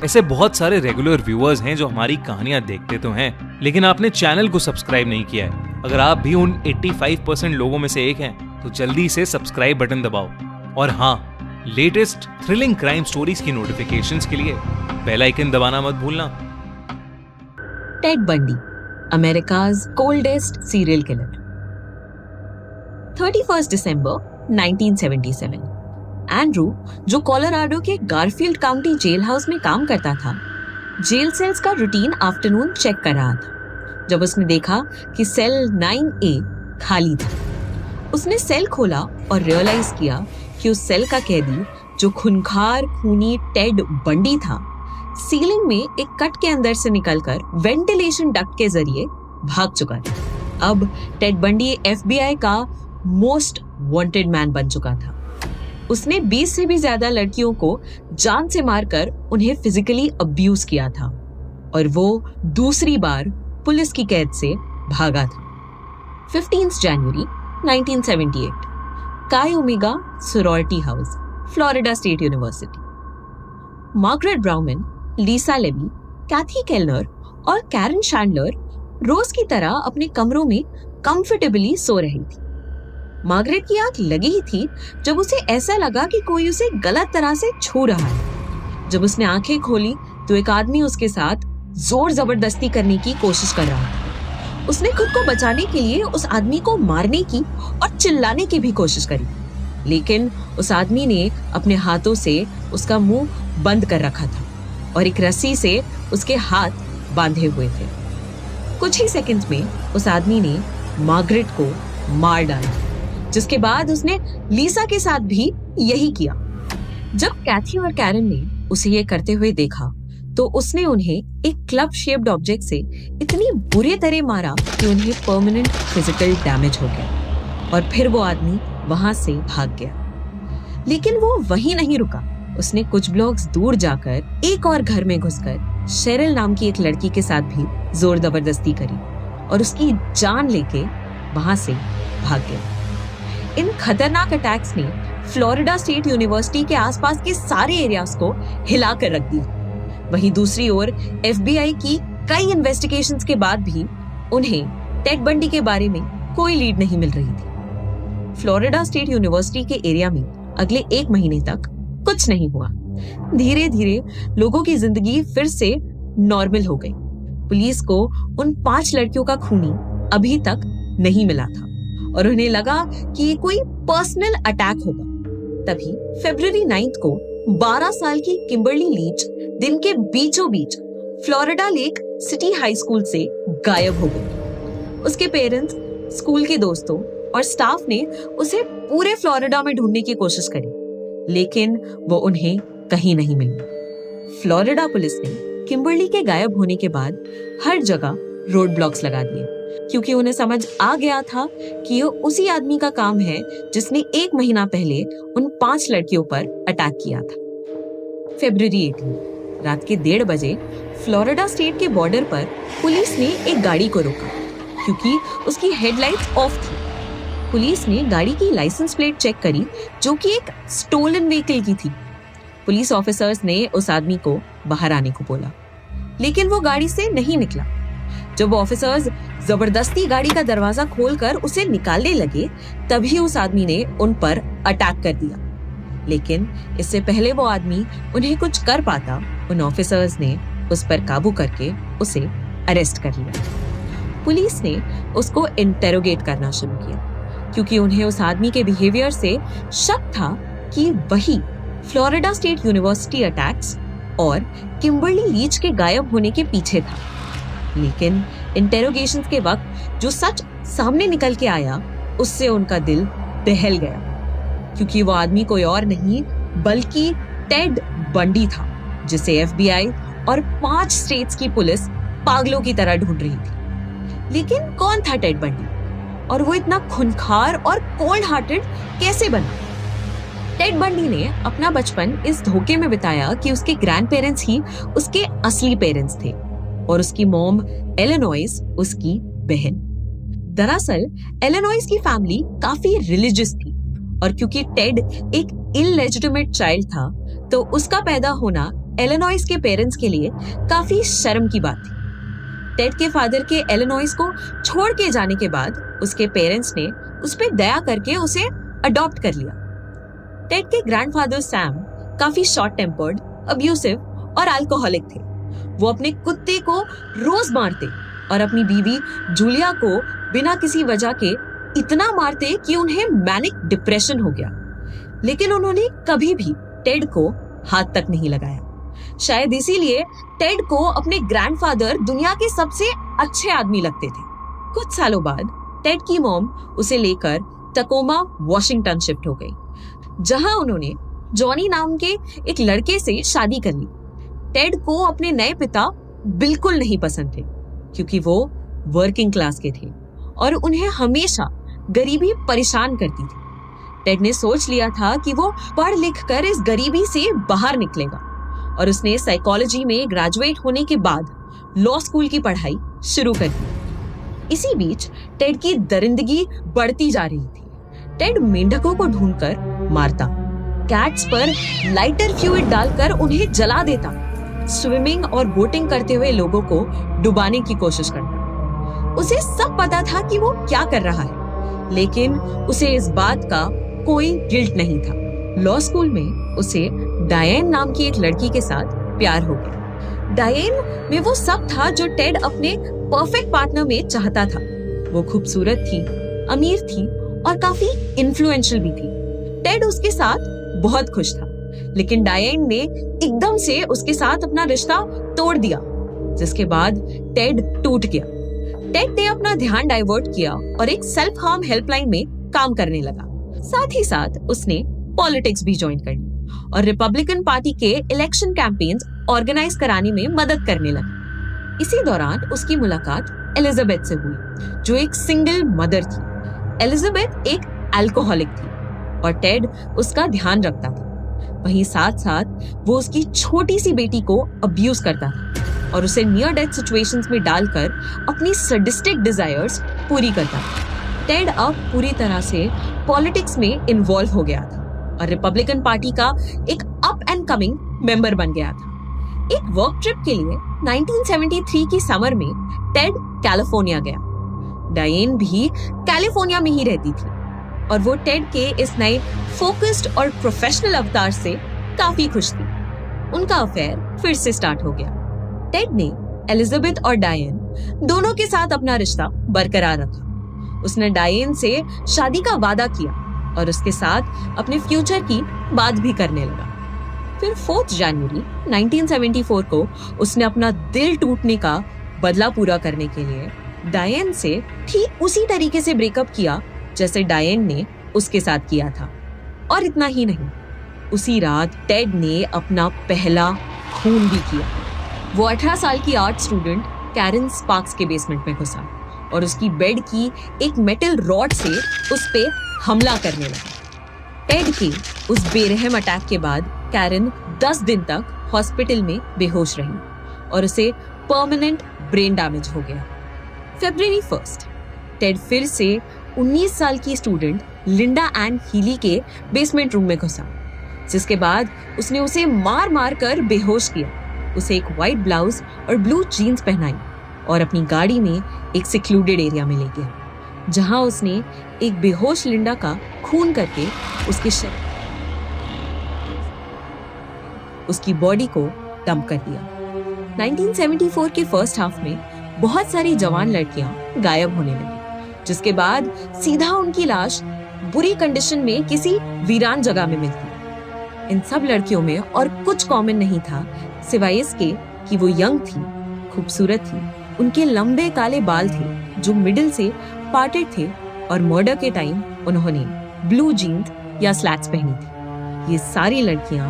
ऐसे बहुत सारे रेगुलर व्यूअर्स हैं जो हमारी कहानियां देखते तो हैं, लेकिन आपने चैनल को सब्सक्राइब नहीं किया है। अगर आप भी उन 85% लोगों में से एक हैं, तो जल्दी से सब्सक्राइब बटन दबाओ। और हाँ, लेटेस्ट थ्रिलिंग क्राइम स्टोरीज की नोटिफिकेशंस के लिए बेल आइकन दबाना मत भूलना। Ted Bundy, America's coldest serial killer. 31 दिसंबर 1977। एंड्रू, जो कोलोराडो के गारफील्ड काउंटी जेल हाउस में काम करता था, जेल सेल्स का रूटीन आफ्टरनून चेक कर रहा था जब उसने देखा कि सेल 9A खाली था। उसने सेल खोला और रियलाइज किया कि उस सेल का कैदी, जो खूंखार खूनी टेड बंडी था, सीलिंग में एक कट के अंदर से निकलकर वेंटिलेशन डक्ट के जरिए भाग चुका था। अब टेड बंडी FBI का मोस्ट वांटेड मैन बन चुका था। उसने 20 से भी ज्यादा लड़कियों को जान से मारकर उन्हें फिजिकली अब्यूज किया था और वो दूसरी बार पुलिस की कैद से भागा था। 15 जनवरी 1978, Chi Omega sorority house, Florida State University. Margaret Bowman, Lisa Levy, Kathy Kleiner और कैरन शैंडलर रोज की तरह अपने कमरों में कंफर्टेबली सो रही थी। मार्गरेट की आंख लगी ही थी जब उसे ऐसा लगा कि कोई उसे गलत तरह से छू रहा है। जब उसने आंखें खोली तो एक आदमी उसके साथ जोर जबरदस्ती करने की कोशिश कर रहा था। उसने खुद को बचाने के लिए उस आदमी को मारने की और चिल्लाने की भी कोशिश करी, लेकिन उस आदमी ने अपने हाथों से उसका मुंह बंद कर रखा था और एक रस्सी से उसके हाथ बांधे हुए थे। कुछ ही सेकंड्स में उस आदमी ने मार्गरेट को मार डाला, जिसके बाद उसने लीसा के साथ भी यही किया। जब कैथी और कैरन ने उसे ये करते हुए देखा तो उसने उन्हें एक क्लब शेप्ड ऑब्जेक्ट से इतनी बुरी तरह मारा कि उन्हें परमानेंट फिजिकल डैमेज हो गया और फिर वो आदमी वहां से भाग गया। लेकिन वो वहीं नहीं रुका। उसने कुछ ब्लॉक्स दूर जाकर एक और घर में घुसकर शेरिल नाम की एक लड़की के साथ भी जोर जबरदस्ती करी और उसकी जान लेके वहां से भाग गया। इन खतरनाक अटैक्स ने फ्लोरिडा स्टेट यूनिवर्सिटी के आसपास के सारे एरियाज को हिलाकर रख दिया। वहीं दूसरी ओर FBI की कई इन्वेस्टिगेशंस के बाद भी उन्हें टेड बंडी के बारे में कोई लीड नहीं मिल रही थी। फ्लोरिडा स्टेट यूनिवर्सिटी के एरिया में अगले 1 महीने तक कुछ नहीं हुआ। धीरे धीरे लोगों की जिंदगी फिर से नॉर्मल हो गई। पुलिस को उन 5 लड़कियों का खूनी अभी तक नहीं मिला था और उन्हें लगा कि ये कोई पर्सनल अटैक होगा। तभी फरवरी 9 को 12 साल की किम्बरली लीच दिन के बीचों बीच Florida Lake City high school से गायब हो गई। उसके पेरेंट्स, स्कूल के दोस्तों और स्टाफ ने उसे पूरे फ्लोरिडा में ढूंढने की कोशिश करी, लेकिन वो उन्हें कहीं नहीं मिली। फ्लोरिडा पुलिस ने किम्बरली के गायब होने के बाद हर जगह रोड ब्लॉक्स लगा दिए, क्योंकि उन्हें समझ आ गया था कि ये उसी आदमी का काम है जिसने 1 महीना पहले उन 5 लड़कियों पर अटैक किया था। फरवरी 18, रात के 1:30 बजे फ्लोरिडा स्टेट के बॉर्डर पर पुलिस ने एक गाड़ी को रोका क्योंकि उसकी हेडलाइट्स ऑफ थी। पुलिस ने गाड़ी की लाइसेंस प्लेट चेक करी, जो कि एक स्टोलन व्हीकल की थी। पुलिस ऑफिसर्स ने उस आदमी को बाहर आने को बोला, लेकिन वो गाड़ी से नहीं निकला। जब ऑफिसर्स जबरदस्ती गाड़ी का दरवाजा खोलकर उसे निकालने लगे, तभी उस आदमी ने उन पर अटैक कर दिया। लेकिन इससे पहले वो आदमी उन्हें कुछ कर पाता, उन ऑफिसर्स ने उस पर काबू करके उसे अरेस्ट कर लिया। पुलिस ने उसको इंटेरोगेट करना शुरू किया क्योंकि उन्हें उस आदमी के बिहेवियर से शक था कि वही फ्लोरिडा स्टेट यूनिवर्सिटी अटैक्स और किम्बरली लीच के गायब होने के पीछे था। लेकिन इंटेरोगेशन के वक्त जो सच सामने निकल के आया, उससे उनका दिल दहल गया, क्योंकि वो आदमी कोई और नहीं बल्कि टेड बंडी था, जिसे FBI और 5 स्टेट्स की पुलिस पागलों की तरह ढूंढ रही थी। लेकिन कौन था टेड बंडी और वो इतना खूंखार और कोल्ड हार्टेड कैसे बना? टेड बंडी ने अपना बचपन इस धोखे में बिताया कि उसके ग्रैंड पेरेंट्स ही उसके असली पेरेंट्स थे और उसकी मॉम एलेनॉइस उसकी बहन। दरअसल एलेनॉइस की फैमिली काफी रिलीजियस थी और क्योंकि टेड एक इललेजिटिमेट चाइल्ड था, तो उसका पैदा होना एलिनॉइस के पेरेंट्स के लिए काफी शर्म की बात थी। टेड के फादर के एलिनॉइस को छोड़ के जाने के बाद उसके पेरेंट्स ने उस पर दया करके उसे अडॉप्ट कर लिया। टेड के ग्रैंडफादर सैम काफी शॉर्ट टेम्पर्ड, अब्यूसिव और अल्कोहलिक थे। वो अपने कुत्ते को रोज मारते और अपनी बीवी जूलिया को बिना किसी वजह के इतना मारते कि उन्हें मैनिक डिप्रेशन हो गया। लेकिन उन्होंने कभी भी टेड को हाथ तक नहीं लगाया। शायद इसीलिए टेड को अपने ग्रैंडफादर दुनिया के सबसे अच्छे आदमी लगते थे। कुछ सालों बाद टेड की मॉम उसे लेकर टकोमा, वॉशिंगटन शिफ्ट हो गई, जहां उन्होंने जॉनी नाम के एक लड़के से शादी कर ली। टेड को अपने नए पिता बिल्कुल नहीं पसंद थे, क्योंकि वो वर्किंग क्लास के थे और उन्हें हमेशा गरीबी परेशान करती थी। टेड ने सोच लिया था कि वो पढ़ लिख कर इस गरीबी से बाहर निकलेगा और उसने साइकोलॉजी में ग्रेजुएट होने के बाद लॉ स्कूल की पढ़ाई शुरू कर दी। इसी बीच टेड की दरिंदगी बढ़ती जा रही थी। टेड मेंढकों को ढूंढकर मारता, कैट्स पर लाइटर फ्लूइड डालकर उन्हें जला देता, स्विमिंग और बोटिंग करते हुए लोगों को डुबाने की कोशिश करता। उसे सब पता था कि वो क्या कर रहा है, लेकिन उसे इस बात का कोई गिल्ट नहीं था। लॉ स्कूल में उसे डायन नाम की एक लड़की के साथ प्यार हो गया। डायन में वो सब था जो टेड अपने परफेक्ट पार्टनर में चाहता था। वो खूबसूरत थी, अमीर थी और काफी इन्फ्लुएंशियल भी थी। टेड उसके साथ बहुत खुश था, लेकिन डायन ने एकदम से उसके साथ अपना रिश्ता तोड़ दिया, जिसके बाद टेड टूट गया। टेड ने अपना ध्यान डाइवर्ट किया और एक सेल्फ हार्म हेल्पलाइन में काम करने लगा। साथ ही साथ उसने पॉलिटिक्स भी ज्वाइन कर ली और रिपब्लिकन पार्टी के इलेक्शन कैंपेन्स ऑर्गेनाइज कराने में मदद करने लगा। इसी दौरान उसकी मुलाकात एलिजाबेथ से हुई, जो एक सिंगल मदर थी। एलिजाबेथ एक अल्कोहलिक थी और टेड उसका ध्यान रखता था। वहीं साथ साथ वो उसकी छोटी सी बेटी को अब्यूज करता था और उसे नियर डेथ सिचुएशंस में डालकर अपनी सडिस्टिक डिजायर्स पूरी करता था। टेड अब पूरी तरह से पॉलिटिक्स में इन्वॉल्व हो गया था और रिपब्लिकन पार्टी का एक अप एंड कमिंग मेंबर बन गया था। एक वर्क ट्रिप के लिए 1973 की समर में टेड कैलिफोर्निया गया। डायन भी कैलिफोर्निया में ही रहती थी और वो टेड के इस नए फोकस्ड और प्रोफेशनल अवतार से काफी खुश थी। उनका अफेयर फिर से स्टार्ट हो गया। टेड ने एलिजाबेथ और डायन दोनों के साथ अपना रिश्ता बरकरार रखा। उसने डायन से शादी का वादा किया और उसके साथ अपने फ्यूचर की बात भी करने लगा। फिर 4 जनवरी 1974 को उसने अपना दिल टूटने का बदला पूरा करने के लिए डायन से ठीक उसी तरीके से ब्रेकअप किया जैसे डायन ने उसके साथ किया था। और इतना ही नहीं, उसी रात टेड ने अपना पहला खून भी किया। वो 18 साल की आर्ट स्टूडेंट कैरन स्पार्क्स के बेसमेंट में घुसा और उसकी बेड की एक मेटल रॉड से उस पे हमला करने लगा। टेड के उस बेरहम अटैक के बाद कैरन 10 दिन तक हॉस्पिटल में बेहोश रही और उसे परमानेंट ब्रेन डैमेज हो गया। फरवरी 1 टेड फिर से 19 साल की स्टूडेंट लिंडा एन हीली के बेसमेंट रूम में घुसा, जिसके बाद उसने उसे मार मार कर बेहोश किया, उसे एक व्हाइट ब्लाउज और ब्लू जीन्स पहनाई और अपनी गाड़ी में एक सिक्लूडेड एरिया में ले गया, जहां उसने एक बेहोश लिंडा का खून करके उसकी बॉडी को डंप कर दिया। 1974 के फर्स्ट हाफ में बहुत सारी जवान लड़कियां गायब होने लगी, जिसके बाद सीधा उनकी लाश बुरी कंडीशन में किसी वीरान जगह में मिलती। इन सब लड़कियों में और कुछ कॉमन नहीं था सिवाय इसके कि वो यंग थी, खूबसूरत थी, उनके लंबे काले बाल थे जो मिडिल से पार्टेड थे और मर्डर के टाइम उन्होंने ब्लू जीन्स या स्लैक्स पहनी थी। ये सारी लड़कियां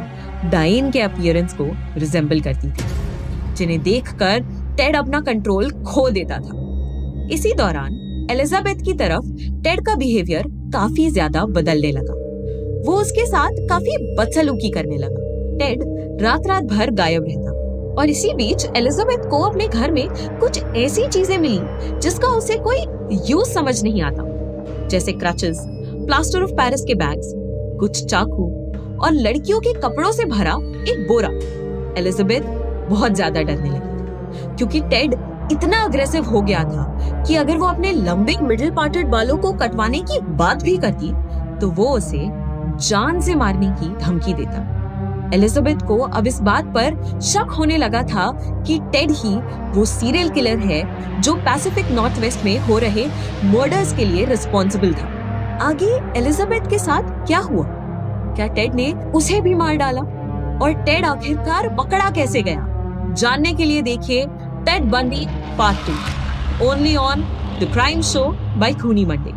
डायन के अपीयरेंस को रिजेंबल करती थी, जिन्हें देखकर टेड अपना कंट्रोल खो देता था। इसी दौरान एलिजाबेथ की तरफ टेड का बिहेवियर काफी ज्यादा बदलने लगा। वो उसके साथ काफी बदसलूकी करने लगा। टेड रात रात भर गायब रहता और इसी बीच एलिजाबेथ को अपने घर में कुछ ऐसी चीजें मिली जिसका उसे कोई यूज समझ नहीं आता, जैसे क्रचेस, प्लास्टर ऑफ पेरिस के बैग्स, कुछ चाकू और लड़कियों के कपड़ों से भरा एक बोरा। एलिजाबेथ बहुत ज्यादा डरने लगी, क्योंकि टेड इतना अग्रेसिव हो गया था कि अगर वो अपने लंबे मिडिल पार्टेड बालों को कटवाने की बात भी करती तो वो उसे जान से मारने की धमकी देता। एलिजाबेथ को अब इस बात पर शक होने लगा था कि टेड ही वो सीरियल किलर है जो पैसिफिक नॉर्थ वेस्ट में हो रहे मर्डर्स के लिए रिस्पॉन्सिबल था। आगे एलिजाबेथ के साथ क्या हुआ? क्या टेड ने उसे भी मार डाला? और टेड आखिरकार पकड़ा कैसे गया? जानने के लिए देखिए Ted Bundy part 2 only on the crime show by खूनी मंडे।